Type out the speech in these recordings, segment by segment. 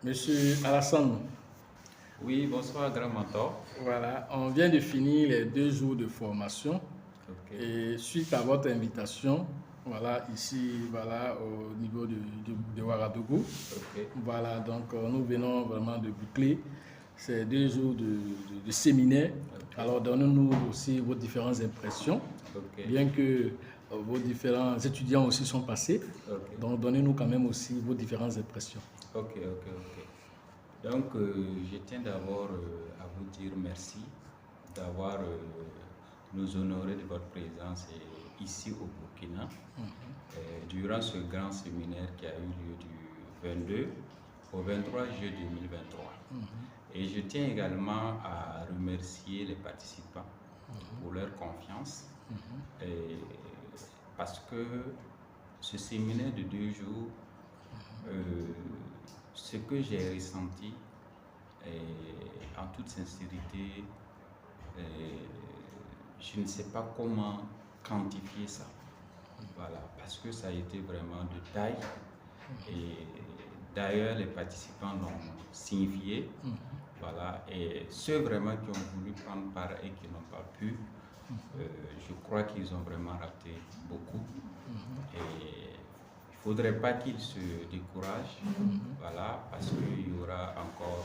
Monsieur Alassane, Oui, bonsoir, grand mentor. voilà, on vient de finir les 2 jours de formation Ok. et suite à votre invitation, voilà, ici, voilà, au niveau de Ouagadougou, Ok. voilà, donc nous venons vraiment de boucler ces 2 jours de séminaire. Ok. Alors, donnez-nous aussi vos différentes impressions, Ok. bien que vos différents étudiants aussi sont passés, Ok. donc donnez-nous quand même aussi vos différentes impressions. Ok. Donc, je tiens d'abord à vous dire merci d'avoir nous honoré de votre présence ici au Burkina durant ce grand séminaire qui a eu lieu du 22 au 23 juillet 2023. Et je tiens également à remercier les participants pour leur confiance et parce que ce séminaire de 2 jours, ce que j'ai ressenti en toute sincérité, je ne sais pas comment quantifier ça. Voilà, parce que ça a été vraiment de taille. Et d'ailleurs, les participants l'ont signifié. Voilà, et ceux vraiment qui ont voulu prendre part et qui n'ont pas pu, je crois qu'ils ont vraiment raté beaucoup. Et il ne faudrait pas qu'ils se découragent, voilà, parce qu'il y aura encore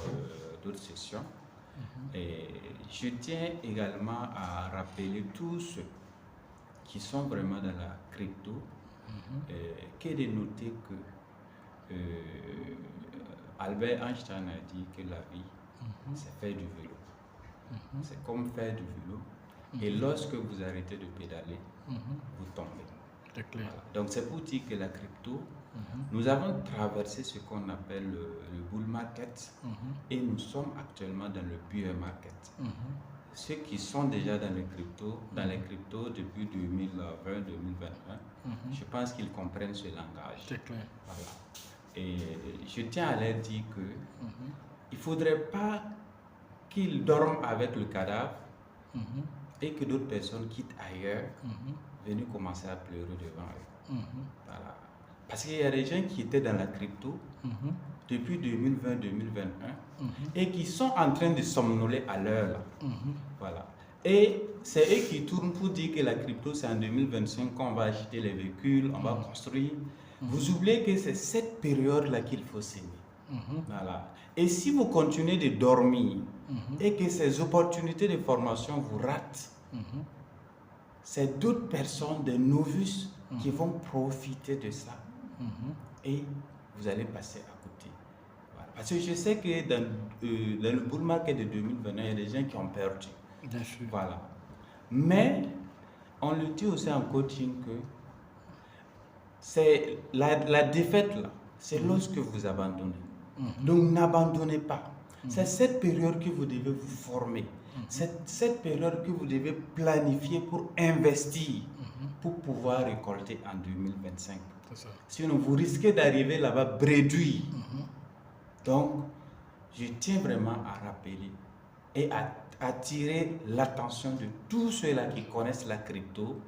d'autres sessions. Et je tiens également à rappeler tous ceux qui sont vraiment dans la crypto, qu'est de noter que Albert Einstein a dit que la vie, c'est faire du vélo. C'est comme faire du vélo. Et lorsque vous arrêtez de pédaler, vous tombez. C'est clair. Voilà. Donc c'est pour dire que la crypto, nous avons traversé ce qu'on appelle le bull market et nous sommes actuellement dans le bear market. Ceux qui sont déjà dans les cryptos depuis 2020-2021, je pense qu'ils comprennent ce langage. C'est clair. Voilà. Et je tiens à leur dire que il ne faudrait pas qu'ils dorment avec le cadavre et que d'autres personnes quittent ailleurs, venus commencer à pleurer devant eux. Voilà. Parce qu'il y a des gens qui étaient dans la crypto depuis 2020-2021 et qui sont en train de somnoler à l'heure. Voilà. Et c'est eux qui tournent pour dire que la crypto, c'est en 2025 qu'on va acheter les véhicules, on va construire. Vous oubliez que c'est cette période-là qu'il faut s'aimer. Voilà. Et si vous continuez de dormir et que ces opportunités de formation vous ratent, c'est d'autres personnes, des novices, qui vont profiter de ça. Et vous allez passer à côté. Voilà. Parce que je sais que dans le bull market de 2021, il y a des gens qui ont perdu. Bien sûr. Voilà. Mais on le dit aussi en coaching que c'est la défaite là, c'est lorsque vous abandonnez. Donc n'abandonnez pas. C'est cette période que vous devez vous former. C'est cette période que vous devez planifier pour investir, pour pouvoir récolter en 2025. C'est ça. Sinon, vous risquez d'arriver là-bas bredouille. Donc, je tiens vraiment à rappeler et à attirer l'attention de tous ceux-là qui connaissent la crypto.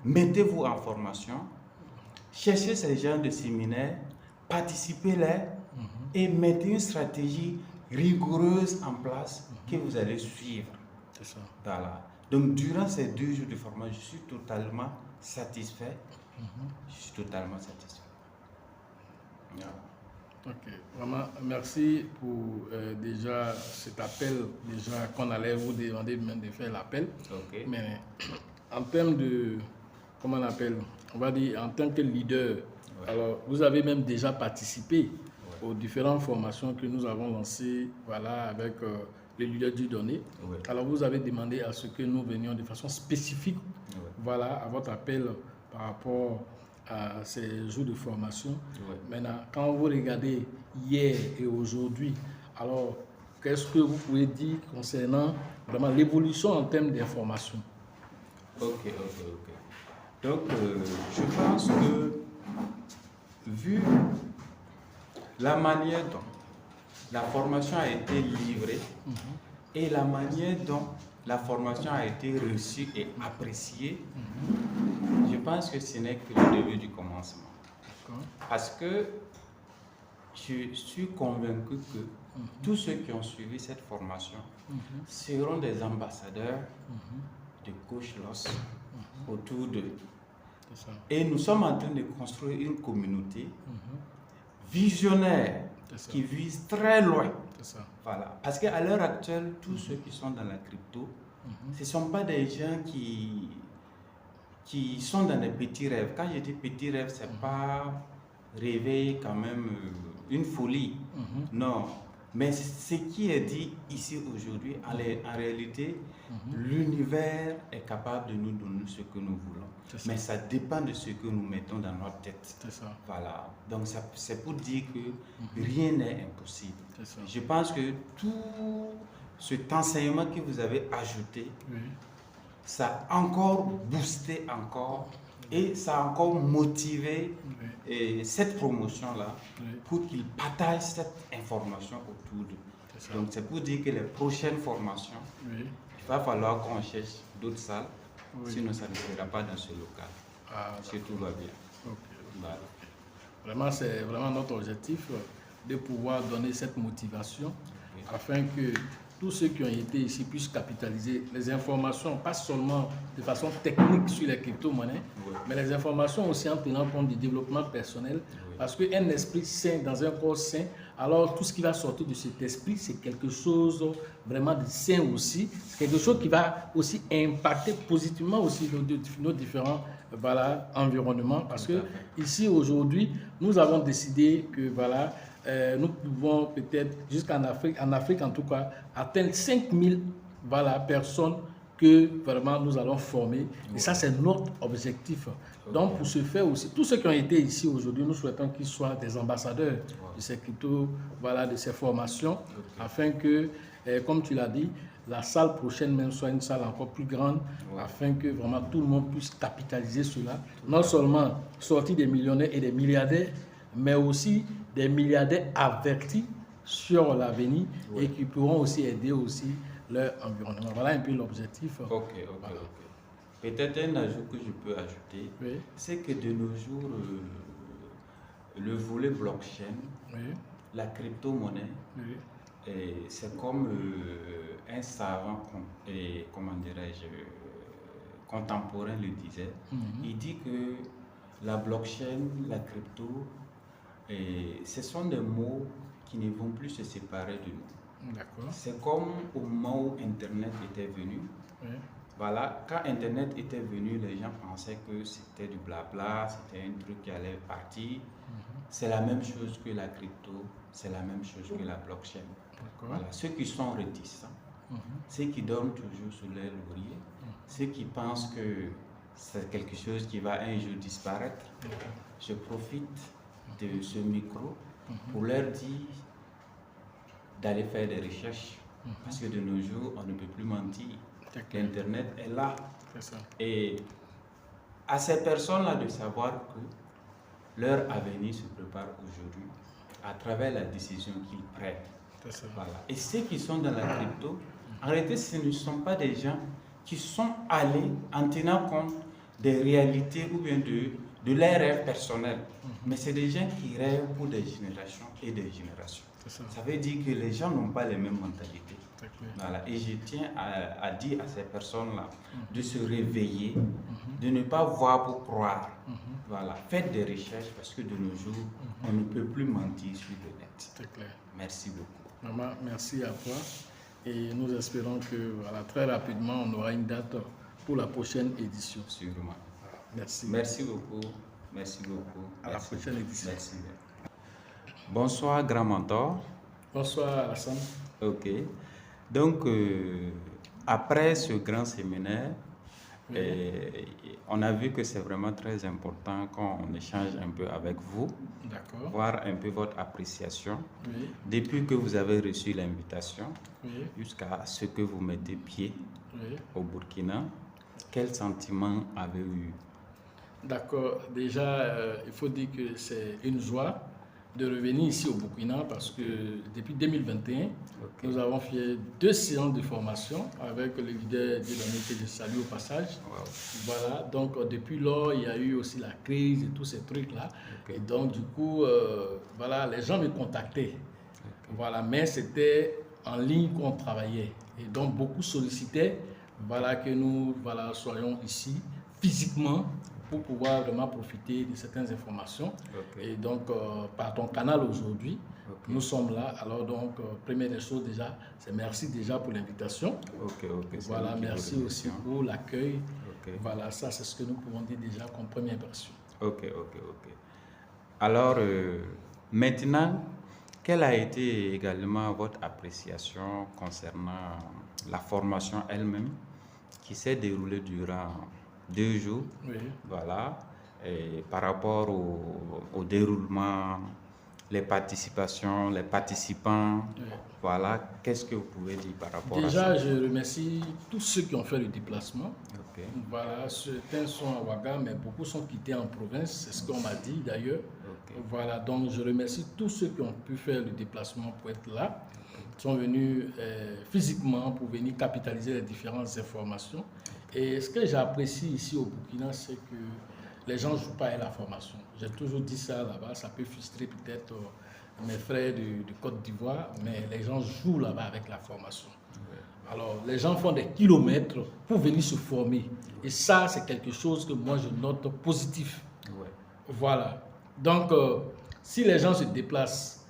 Mettez-vous en formation, cherchez ces genres de séminaires, participez-les et mettez une stratégie rigoureuse en place que vous allez suivre. C'est ça. Voilà. Donc, durant ces 2 jours de formation, je suis totalement satisfait. Je suis totalement satisfait. Voilà. Ok, vraiment, merci pour déjà cet appel, déjà qu'on allait vous demander même de faire l'appel. Ok. Mais en termes de, comment on appelle, on va dire en tant que leader, alors vous avez même déjà participé aux différentes formations que nous avons lancées, voilà, avec les leaders du donné. Alors vous avez demandé à ce que nous venions de façon spécifique, voilà, à votre appel par rapport à ces jours de formation. Maintenant, quand vous regardez hier et aujourd'hui, alors qu'est-ce que vous pouvez dire concernant vraiment l'évolution en termes d'information? Ok. Donc, je pense que vu la manière dont la formation a été livrée et la manière dont la formation a été reçue et appréciée, je pense que ce n'est que le début du commencement. Parce que je suis convaincu que tous ceux qui ont suivi cette formation seront des ambassadeurs de Coach Loss autour d'eux. Et nous sommes en train de construire une communauté visionnaire qui vise très loin. Voilà. Parce qu'à l'heure actuelle, tous ceux qui sont dans la crypto, ce ne sont pas des gens qui sont dans des petits rêves. Quand je dis petits rêves, ce n'est pas rêver quand même une folie. Non. Mais ce qui est dit ici aujourd'hui, en réalité, l'univers est capable de nous donner ce que nous voulons. Mais ça dépend de ce que nous mettons dans notre tête. Voilà. Donc c'est pour dire que rien n'est impossible. Je pense que tout cet enseignement que vous avez ajouté, ça a encore boosté encore et ça a encore motivé cette promotion-là pour qu'ils partagent cette information autour d'eux. Donc c'est pour dire que les prochaines formations, il va falloir qu'on cherche d'autres salles, sinon ça ne sera pas dans ce local. Si tout va bien. Voilà. Vraiment, c'est vraiment notre objectif de pouvoir donner cette motivation afin que tous ceux qui ont été ici puissent capitaliser les informations, pas seulement de façon technique sur les crypto-monnaies, mais les informations aussi en tenant compte du développement personnel, parce qu'un esprit sain dans un corps sain, alors tout ce qui va sortir de cet esprit, c'est quelque chose vraiment de sain aussi, c'est quelque chose qui va aussi impacter positivement aussi nos différents environnements, parce que ici aujourd'hui, nous avons décidé que nous pouvons peut-être jusqu'en Afrique en tout cas, atteindre 5000 personnes que vraiment nous allons former. Et ça, c'est notre objectif. Donc, pour ce faire aussi, tous ceux qui ont été ici aujourd'hui, nous souhaitons qu'ils soient des ambassadeurs de ces cryptos, de ces formations, afin que, comme tu l'as dit, la salle prochaine même soit une salle encore plus grande, afin que vraiment tout le monde puisse capitaliser cela. Non seulement sortir des millionnaires et des milliardaires, mais aussi des milliardaires avertis sur l'avenir et qui pourront aussi aider aussi leur environnement. Voilà un peu l'objectif. Peut-être un ajout que je peux ajouter, c'est que de nos jours, le volet blockchain, la crypto-monnaie, c'est comme un savant, comment dirais-je, contemporain le disait. Il dit que la blockchain, la crypto, ce sont des mots qui ne vont plus se séparer de nous. C'est comme au moment où Internet était venu. Voilà, quand Internet était venu, les gens pensaient que c'était du blabla, c'était un truc qui allait partir. C'est la même chose que la crypto, c'est la même chose que la blockchain. Voilà, ceux qui sont réticents, ceux qui dorment toujours sous les lauriers, ceux qui pensent que c'est quelque chose qui va un jour disparaître, je profite de ce micro pour leur dire d'aller faire des recherches, parce que de nos jours, on ne peut plus mentir. L'Internet est là. Et à ces personnes-là de savoir que leur avenir se prépare aujourd'hui à travers la décision qu'ils prennent. Voilà. Et ceux qui sont dans la crypto, en réalité, ce ne sont pas des gens qui sont allés en tenant compte des réalités ou bien de leurs rêves personnels. Mais c'est des gens qui rêvent pour des générations et des générations. Ça veut dire que les gens n'ont pas les mêmes mentalités. Voilà. Et je tiens à dire à ces personnes-là de se réveiller, de ne pas voir pour croire. Voilà. Faites des recherches parce que de nos jours, on ne peut plus mentir sur le net. C'est clair. Merci beaucoup. Maman, merci à toi. Et nous espérons que très rapidement, on aura une date pour la prochaine édition. Sûrement. Merci. Merci beaucoup. Merci beaucoup. À la prochaine édition. Merci. Bonsoir, grand mentor. Bonsoir, Alassane. Ok. Donc, après ce grand séminaire, on a vu que c'est vraiment très important qu'on échange un peu avec vous, voir un peu votre appréciation, depuis que vous avez reçu l'invitation jusqu'à ce que vous mettez pied au Burkina. Quel sentiment avez-vous eu? D'accord. Déjà, il faut dire que c'est une joie de revenir ici au Burkina parce que depuis 2021, nous avons fait 2 séances de formation avec le leader Dieudonné que je salue au passage. Wow. Voilà, donc depuis lors, il y a eu aussi la crise et tous ces trucs-là. Et donc du coup, voilà, les gens me contactaient. Voilà, mais c'était en ligne qu'on travaillait. Et donc beaucoup sollicitaient voilà, que nous soyons ici physiquement pour pouvoir vraiment profiter de certaines informations. Et donc, par ton canal aujourd'hui, nous sommes là. Alors donc, première des choses déjà, c'est merci déjà pour l'invitation. Voilà, merci aussi pour l'accueil. Voilà, ça c'est ce que nous pouvons dire déjà comme première version. Alors, maintenant, quelle a été également votre appréciation concernant la formation elle-même qui s'est déroulée durant 2 jours, voilà, et par rapport au déroulement, les participations, les participants, voilà, qu'est-ce que vous pouvez dire par rapport à ça? Déjà, je remercie tous ceux qui ont fait le déplacement. Voilà, certains sont à Ouaga, mais beaucoup sont quittés en province, c'est ce qu'on m'a dit d'ailleurs. Voilà, donc je remercie tous ceux qui ont pu faire le déplacement pour être là. Ils sont venus physiquement pour venir capitaliser les différentes informations. Et ce que j'apprécie ici au Burkina, c'est que les gens ne jouent pas à la formation. J'ai toujours dit ça là-bas, ça peut frustrer peut-être mes frères de Côte d'Ivoire, mais les gens jouent là-bas avec la formation. Alors, les gens font des kilomètres pour venir se former. Et ça, c'est quelque chose que moi, je note positif. Voilà. Donc, si les gens se déplacent,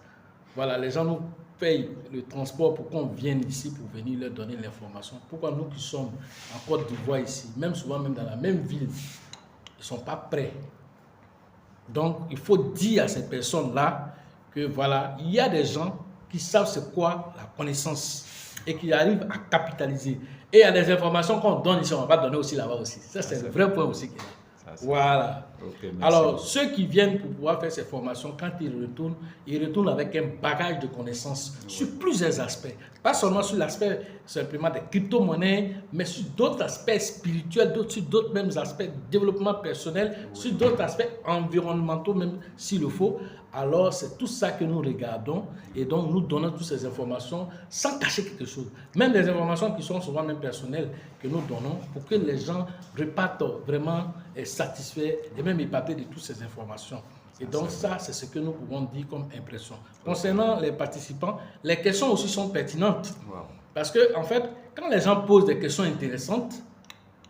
voilà, les gens nous payent le transport pour qu'on vienne ici pour venir leur donner l'information. Pourquoi nous qui sommes en Côte d'Ivoire ici, même souvent même dans la même ville, ils ne sont pas prêts. Donc, il faut dire à ces personnes-là que voilà, il y a des gens qui savent c'est quoi la connaissance et qui arrivent à capitaliser. Et il y a des informations qu'on donne ici, on va donner aussi là-bas aussi. Ça, c'est le vrai point aussi. Voilà. Alors, ceux qui viennent pour pouvoir faire ces formations, quand ils retournent avec un bagage de connaissances sur plusieurs aspects. Pas seulement sur l'aspect simplement des crypto-monnaies, mais sur d'autres aspects spirituels, sur d'autres mêmes aspects de développement personnel, sur d'autres aspects environnementaux même s'il le faut. Alors, c'est tout ça que nous regardons et donc nous donnons toutes ces informations sans cacher quelque chose. Même des informations qui sont souvent même personnelles que nous donnons pour que les gens repartent vraiment satisfaits et même épatés de toutes ces informations. Et donc ça, c'est ce que nous pouvons dire comme impression. Concernant les participants, les questions aussi sont pertinentes. Parce que, en fait, quand les gens posent des questions intéressantes,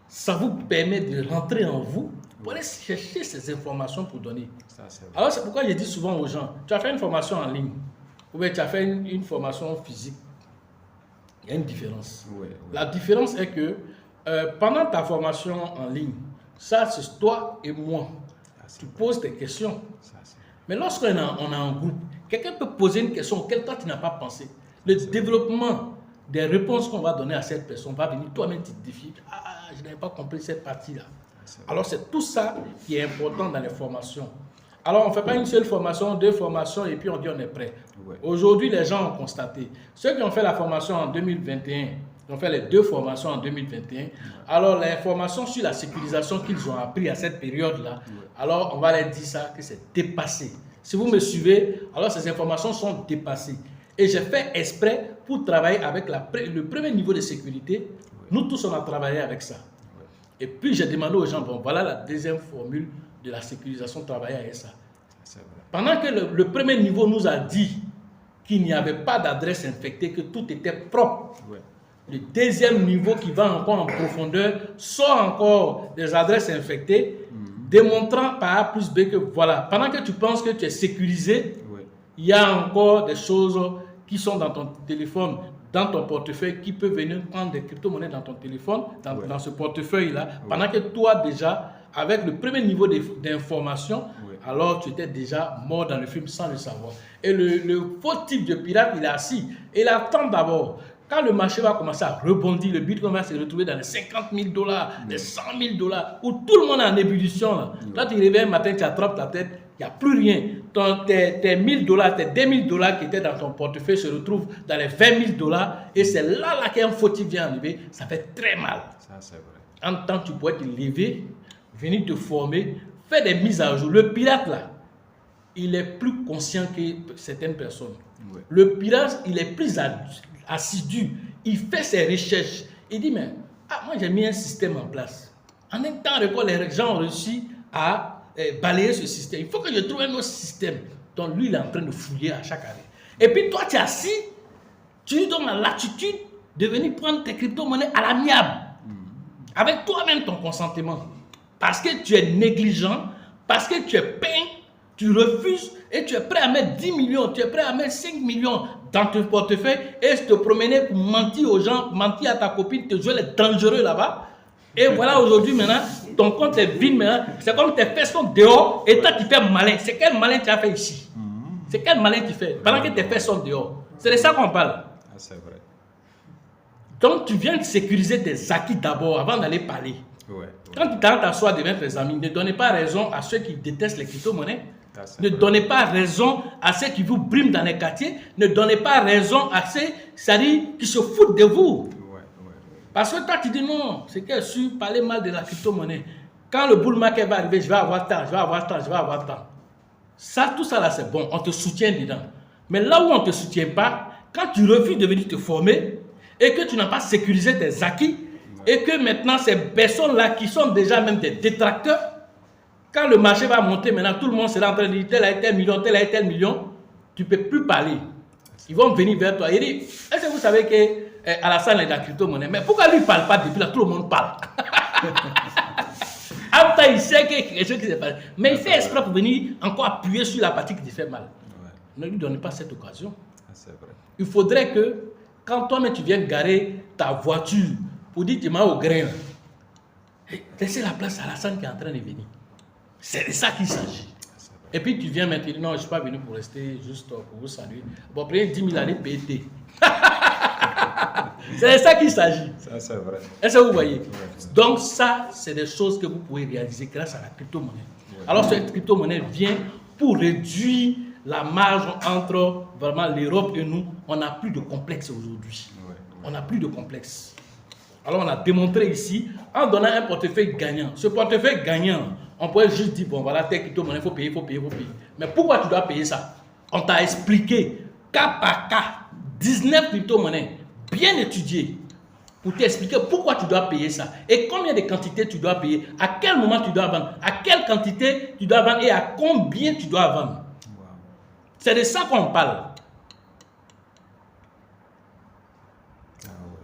ça vous permet de rentrer en vous pour aller chercher ces informations pour donner. Alors c'est pourquoi je dis souvent aux gens, tu as fait une formation en ligne, ou bien tu as fait une formation physique. Il y a une différence. La différence est que pendant ta formation en ligne, ça c'est toi et moi. Tu poses des questions. Mais lorsqu'on est en groupe, quelqu'un peut poser une question auquel toi tu n'as pas pensé. Le développement des réponses qu'on va donner à cette personne va venir toi-même te défier. Ah, je n'avais pas compris cette partie-là. Alors c'est tout ça qui est important dans les formations. Alors on ne fait pas une seule formation, 2 formations et puis on dit on est prêt. Aujourd'hui les gens ont constaté. Ceux qui ont fait la formation en 2021, ils ont fait les 2 formations en 2021. Alors les formations sur la sécurisation qu'ils ont appris à cette période-là, alors on va leur dire ça que c'est dépassé. Si vous me suivez, alors ces informations sont dépassées. Et j'ai fait exprès pour travailler avec le premier niveau de sécurité. Nous tous on a travaillé avec ça. Et puis j'ai demandé aux gens, bon voilà la deuxième formule de la sécurisation, travailler avec ça. Pendant que le premier niveau nous a dit qu'il n'y avait pas d'adresse infectée, que tout était propre. Le deuxième niveau qui va encore en profondeur sort encore des adresses infectées, démontrant par A plus B que voilà, pendant que tu penses que tu es sécurisé, il y a encore des choses qui sont dans ton téléphone, dans ton portefeuille, qui peuvent venir prendre des crypto-monnaies dans ton téléphone, dans ce portefeuille-là, pendant que toi déjà, avec le premier niveau d'information, alors tu étais déjà mort dans le film sans le savoir. Et le faux type de pirate, il est assis, et il attend d'abord. Quand le marché va commencer à rebondir, le bitcoin va se retrouver dans les $50 000, les $100 000, où tout le monde est en ébullition. Là. Quand tu réveilles un matin, tu attrapes ta tête, il n'y a plus rien. Tes $1 000, tes $2 000 qui étaient dans ton portefeuille se retrouvent dans les $20 000, et c'est là qu'un faux type vient enlever. Ça fait très mal. Ça, c'est vrai. En temps, tu pourrais te lever, venir te former, faire des mises à jour. Le pirate là, il est plus conscient que certaines personnes. Ouais. Le pirate, il est plus assidu. Il fait ses recherches. Il dit, mais moi j'ai mis un système en place. En un temps record, les gens ont réussi à balayer ce système. Il faut que je trouve un autre système. Donc lui, il est en train de fouiller à chaque année. Et puis toi, tu es assis, tu lui donnes la latitude de venir prendre tes crypto-monnaies à l'amiable. Avec toi-même ton consentement. Parce que tu es négligent, parce que tu es peint, tu refuses et tu es prêt à mettre 10 millions, tu es prêt à mettre 5 millions dans ton portefeuille et te promener pour mentir aux gens, mentir à ta copine, te jouer les dangereux là-bas. Et voilà, aujourd'hui, maintenant, ton compte est vide maintenant. C'est comme tes fesses sont dehors et toi, tu fais malin. C'est quel malin tu as fait ici? C'est quel malin tu fais pendant que tes fesses sont dehors? C'est de ça qu'on parle. Ah, c'est vrai. Donc, tu viens de sécuriser tes acquis d'abord avant d'aller parler. Ouais. Quand tu t'assois devant tes amis, ne donnez pas raison à ceux qui détestent les crypto-monnaies. Ah, Ne donnez pas raison à ceux qui vous briment dans les quartiers. Ne donnez pas raison à ceux qui se foutent de vous. Parce que toi, tu dis non, c'est qu'elle su parler mal de la crypto-monnaie. Quand le bull market va arriver, je vais avoir tant, je vais avoir tant, je vais avoir tant. Ça, tout ça là, c'est bon, on te soutient dedans. Mais là où on ne te soutient pas, quand tu refuses de venir te former et que tu n'as pas sécurisé tes acquis et que maintenant ces personnes-là qui sont déjà même des détracteurs, quand le marché va monter, maintenant tout le monde sera en train de dire tel a été tel million, tel a été tel million, tu ne peux plus parler. Ils vont venir vers toi et dire, est-ce que vous savez que Alassane est dans la crypto-monnaie? Mais pourquoi lui ne parle pas depuis là? Tout le monde parle. Après, il sait qu'il y a quelque chose qui s'est passé. Mais il fait exprès pour venir encore appuyer sur la partie qui te fait mal. Ne lui donnez pas cette occasion. C'est vrai. Il faudrait que, quand toi-même tu viens garer ta voiture pour dire que tu m'as au grain, laissez la place à Alassane qui est en train de venir. C'est de ça qu'il s'agit. Et puis tu viens maintenant, non, je ne suis pas venu pour rester juste pour vous saluer. Bon, prenez 10 000 années PT. C'est de ça qu'il s'agit. Ça, c'est vrai. Est-ce que vous voyez? Donc ça, c'est des choses que vous pouvez réaliser grâce à la crypto-monnaie. Alors cette crypto-monnaie vient pour réduire la marge entre vraiment l'Europe et nous. On n'a plus de complexe aujourd'hui. On n'a plus de complexe. Alors on a démontré ici, en donnant un portefeuille gagnant. Ce portefeuille gagnant, on pourrait juste dire, bon voilà, telle crypto-monnaie, il faut payer, il faut payer, il faut payer. Mais pourquoi tu dois payer ça? On t'a expliqué, cas par cas, 19 crypto-monnaies, bien étudiées, pour t'expliquer pourquoi tu dois payer ça. Et combien de quantités tu dois payer, à quel moment tu dois vendre, à quelle quantité tu dois vendre et à combien tu dois vendre. C'est de ça qu'on parle.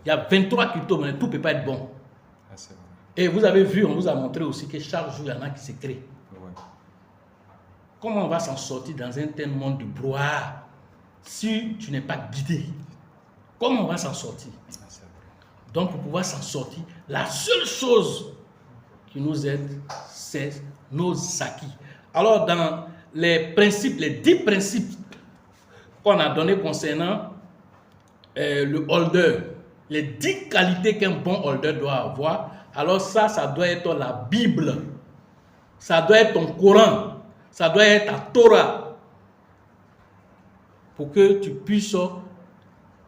Il y a 23 crypto-monnaies, tout ne peut pas être bon. Et vous avez vu, on vous a montré aussi que chaque jour, il y en a qui se créent. Comment on va s'en sortir dans un tel monde de brouhaha si tu n'es pas guidé? Comment on va s'en sortir? Donc, pour pouvoir s'en sortir, la seule chose qui nous aide, c'est nos acquis. Alors, dans les principes, les 10 principes qu'on a donnés concernant le holder, les 10 qualités qu'un bon holder doit avoir, alors ça doit être la Bible, ça doit être ton Coran, ça doit être ta Torah, pour que tu puisses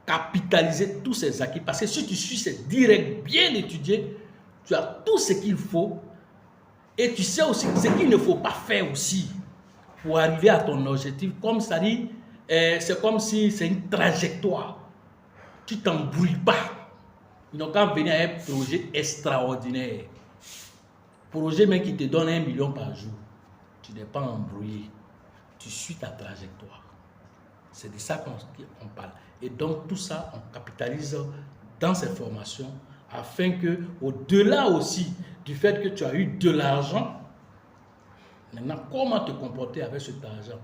capitaliser tous ces acquis. Parce que si tu suis ces 10 règles bien étudiées, tu as tout ce qu'il faut et tu sais aussi ce qu'il ne faut pas faire aussi pour arriver à ton objectif. Comme ça dit, c'est comme si c'est une trajectoire. Tu ne t'embrouilles pas. Ils n'ont qu'à venir à un projet extraordinaire. Projet même qui te donne 1 million par jour. Tu n'es pas embrouillé. Tu suis ta trajectoire. C'est de ça qu'on parle. Et donc tout ça, on capitalise dans ces formations afin que, au-delà aussi du fait que tu as eu de l'argent, maintenant comment te comporter avec cet argent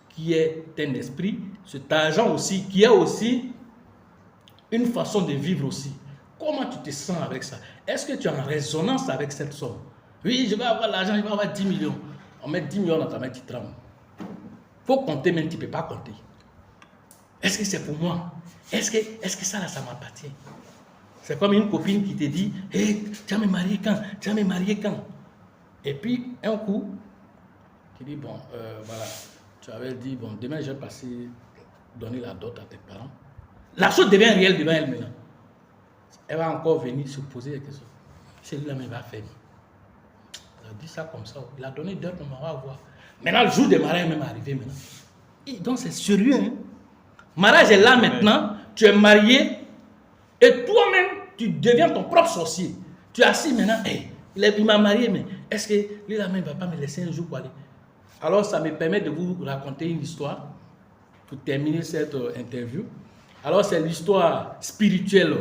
qui est un esprit, cet argent aussi qui est aussi une façon de vivre aussi. Comment tu te sens avec ça? Est-ce que tu es en résonance avec cette somme? Oui, je vais avoir l'argent, je vais avoir 10 millions. On met 10 millions dans ta main, tu trembles. Il faut compter, mais tu ne peux pas compter. Est-ce que c'est pour moi? Est-ce que ça, là, ça m'appartient? C'est comme une copine qui te dit, hey, tu vas me marier quand? Tu vas me marier quand? Et puis, un coup, tu dis, bon, voilà, tu avais dit, bon, demain, je vais passer, donner la dot à tes parents. La chose devient réelle devant elle maintenant. Elle va encore venir se poser des questions. Celui-là, mais va faire. a dit ça comme ça. Il a donné d'heure pour m'avoir voir. Maintenant, le jour des mariages est même arrivé maintenant. Et donc, c'est sérieux. Hein? Mariage est là maintenant. Tu es marié. Et toi-même, tu deviens ton propre sorcier. Tu es assis maintenant. Hey, il m'a marié, mais est-ce que lui, là, même, ne va pas me laisser un jour pour aller? Alors, ça me permet de vous raconter une histoire pour terminer cette interview. Alors, c'est l'histoire spirituelle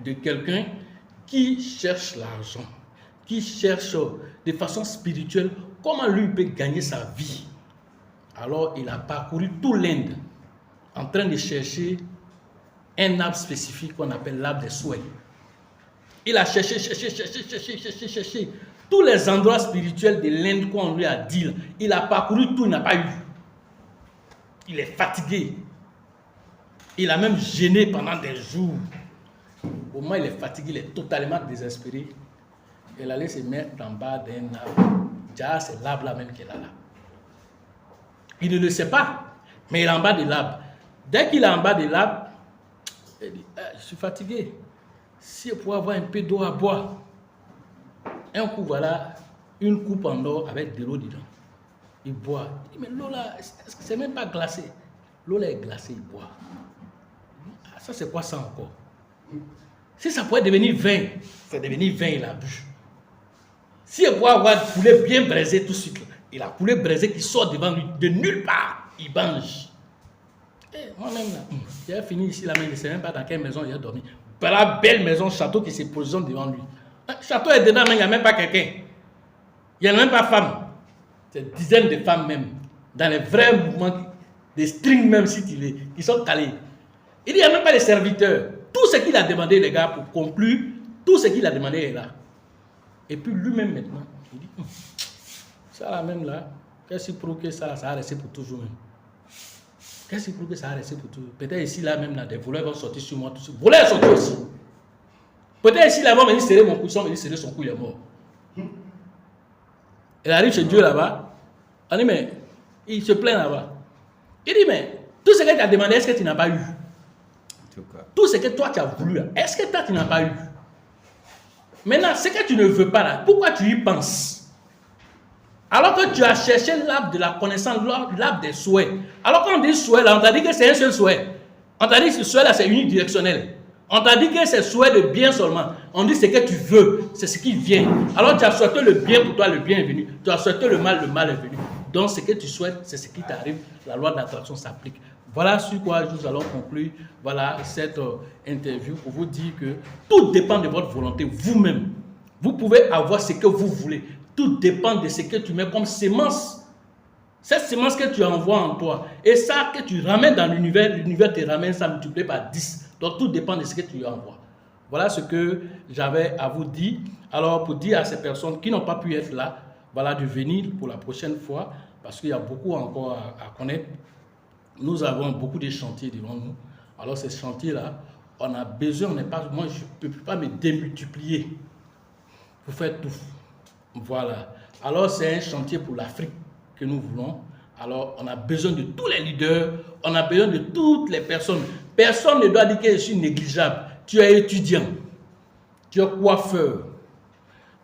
de quelqu'un qui cherche l'argent, qui cherche de façon spirituelle comment lui peut gagner sa vie. Alors, il a parcouru tout l'Inde en train de chercher un arbre spécifique qu'on appelle l'arbre des souhaits. Il a cherché. Tous les endroits spirituels de l'Inde qu'on lui a dit, il a parcouru tout, il n'a pas eu. Il est fatigué. Il a même gêné pendant des jours. Au moins, il est fatigué, il est totalement désespéré. Il allait se mettre en bas d'un arbre. Déjà, c'est l'arbre là même qu'il a là. Il ne le sait pas, mais il est en bas de l'arbre. Dès qu'il est en bas de l'arbre, il dit, je suis fatigué. Si je pouvais avoir un peu d'eau à boire. Un coup, voilà, une coupe en or avec de l'eau dedans. Il boit. Il dit, mais l'eau là, est-ce que c'est même pas glacé? L'eau là est glacée, il boit. Ah, ça, c'est quoi ça encore? Si ça pouvait devenir vin, c'est devenir vin, il a bu. Si il pouvait avoir du poulet bien braisé tout de suite, il a poulet braisé qui sort devant lui, de nulle part, il mange. Et moi-même, là, j'ai fini ici, là, mais je ne sais même pas dans quelle maison il a dormi. La belle maison, château qui se positionne devant lui. Le château est dedans, mais il n'y a même pas quelqu'un. Il n'y a même pas de femme. C'est dizaines de femmes même, dans les vrais mouvements, des strings même, si tu les, qui sont calés. Il n'y a même pas de serviteurs. Tout ce qu'il a demandé, les gars, pour conclure, tout ce qu'il a demandé est là. Et puis lui-même maintenant, il dit, ça là même là, qu'est-ce qui prouve que ça là, ça va rester pour toujours même? Qu'est-ce qui prouve que ça va rester pour toujours? Peut-être ici là même là, des voleurs vont sortir sur moi tout de suite. Voleurs sortent aussi. Peut-être ici là, vont venir serrer mon cou, ils sont venus serrer son cou, il est mort. Il arrive chez Dieu là-bas, on dit mais, il se plaint là-bas. Il dit mais, tout ce que tu as demandé, est-ce que tu n'as pas eu? Tout ce que toi tu as voulu, est-ce que toi tu n'as pas eu? Maintenant, ce que tu ne veux pas là, pourquoi tu y penses? Alors que tu as cherché l'arbre de la connaissance, l'arbre des souhaits. Alors qu'on dit souhait là, on t'a dit que c'est un seul souhait. On t'a dit que ce souhait là c'est unidirectionnel. On t'a dit que c'est souhait de bien seulement. On dit ce que tu veux, c'est ce qui vient. Alors tu as souhaité le bien pour toi, le bien est venu. Tu as souhaité le mal est venu. Donc ce que tu souhaites, c'est ce qui t'arrive. La loi d'attraction s'applique. Voilà sur quoi nous allons conclure cette interview pour vous dire que tout dépend de votre volonté vous-même. Vous pouvez avoir ce que vous voulez. Tout dépend de ce que tu mets comme sémence. Cette sémence que tu envoies en toi et ça que tu ramènes dans l'univers, l'univers te ramène ça multiplié par 10. Donc tout dépend de ce que tu lui envoies. Voilà ce que j'avais à vous dire. Alors pour dire à ces personnes qui n'ont pas pu être là, voilà, de venir pour la prochaine fois parce qu'il y a beaucoup encore à connaître. Nous avons beaucoup de chantiers devant nous. Alors ces chantiers-là, on a besoin, moi je ne peux pas me démultiplier pour faire tout. Voilà. Alors c'est un chantier pour l'Afrique que nous voulons. Alors on a besoin de tous les leaders, on a besoin de toutes les personnes. Personne ne doit dire que je suis négligeable. Tu es étudiant, tu es coiffeur,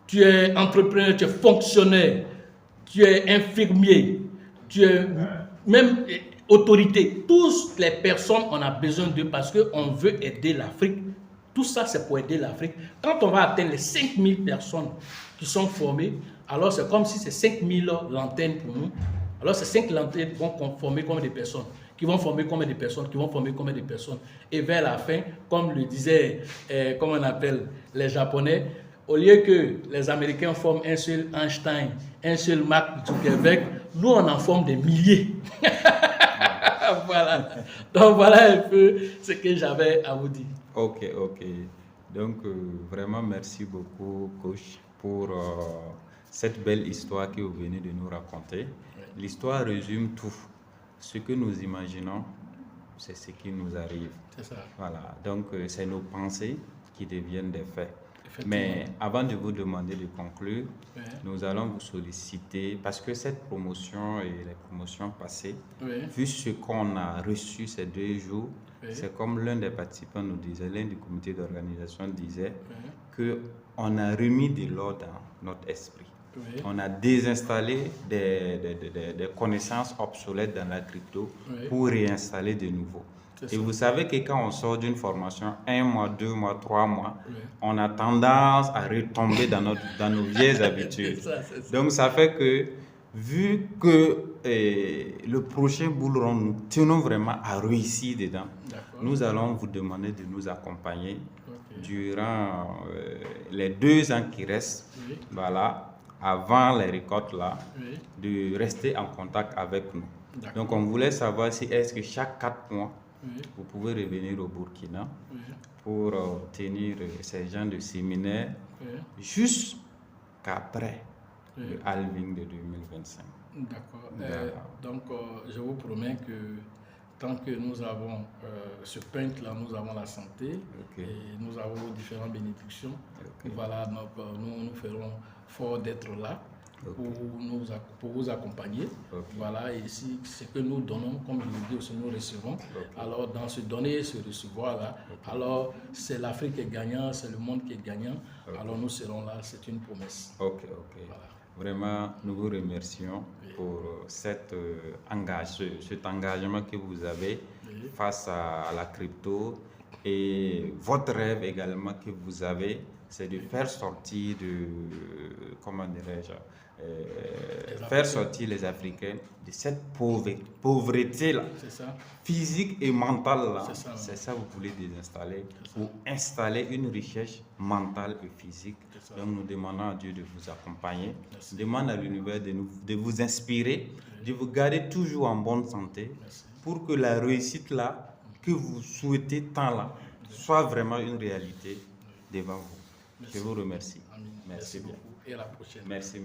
tu es entrepreneur, tu es fonctionnaire, tu es infirmier, tu es même autorité. Toutes les personnes, on a besoin d'eux parce qu'on veut aider l'Afrique. Tout ça, c'est pour aider l'Afrique. Quand on va atteindre les 5000 personnes qui sont formées, alors c'est comme si c'est 5000 lanternes pour nous. Alors ces 5 lanternes vont former combien de personnes? Qui vont former combien de personnes? Qui vont former combien de personnes? Et vers la fin, comme le disaient, comment on appelle les Japonais, au lieu que les Américains forment un seul Einstein, un seul Mark Zuckerberg, nous on en forme des milliers. Voilà. Donc voilà un peu ce que j'avais à vous dire. Ok. Donc vraiment merci beaucoup, coach, pour cette belle histoire que vous venez de nous raconter. L'histoire résume tout. Ce que nous imaginons, c'est ce qui nous arrive. C'est ça. Voilà. Donc c'est nos pensées qui deviennent des faits. Mais avant de vous demander de conclure, Oui. nous allons vous solliciter, parce que cette promotion et les promotions passées, Oui. vu ce qu'on a reçu ces 2 jours, Oui. c'est comme l'un des participants nous disait, l'un du comité d'organisation disait, Oui. qu'on a remis de l'ordre dans notre esprit. Oui. On a désinstallé des connaissances obsolètes dans la crypto pour réinstaller de nouveaux. Et vous savez que quand on sort d'une formation 1 mois, 2 mois, 3 mois, on a tendance à retomber dans nos vieilles habitudes. C'est ça. Donc ça fait que, vu que le prochain bull run, nous tenons vraiment à réussir dedans, nous allons vous demander de nous accompagner durant les 2 ans qui restent, voilà, avant les récoltes là, de rester en contact avec nous. Donc on voulait savoir si est-ce que chaque 4 mois, vous pouvez revenir au Burkina pour tenir ces genres de séminaires jusqu'après le halving de 2025. D'accord. Donc je vous promets que tant que nous avons ce peintre-là, nous avons la santé et nous avons différentes bénédictions. Voilà, donc nous ferons fort d'être là pour vous accompagner. Voilà, et si ce que nous donnons, comme je l'ai dit aussi, nous recevons. Alors, dans ce donner et ce recevoir-là, alors c'est l'Afrique qui est gagnant, c'est le monde qui est gagnant. Alors, nous serons là, c'est une promesse. Voilà. Vraiment, nous vous remercions pour cet engagement que vous avez face à la crypto, et votre rêve également que vous avez, c'est de faire sortir faire sortir les Africains de cette pauvreté-là, physique et mentale-là. C'est ça que vous voulez désinstaller ou installer une richesse mentale et physique. Donc nous demandons à Dieu de vous accompagner. Nous demandons à l'univers de vous inspirer, de vous garder toujours en bonne santé pour que la réussite-là que vous souhaitez tant là soit vraiment une réalité devant vous. Je vous remercie. Merci bien. Et à la prochaine. Merci.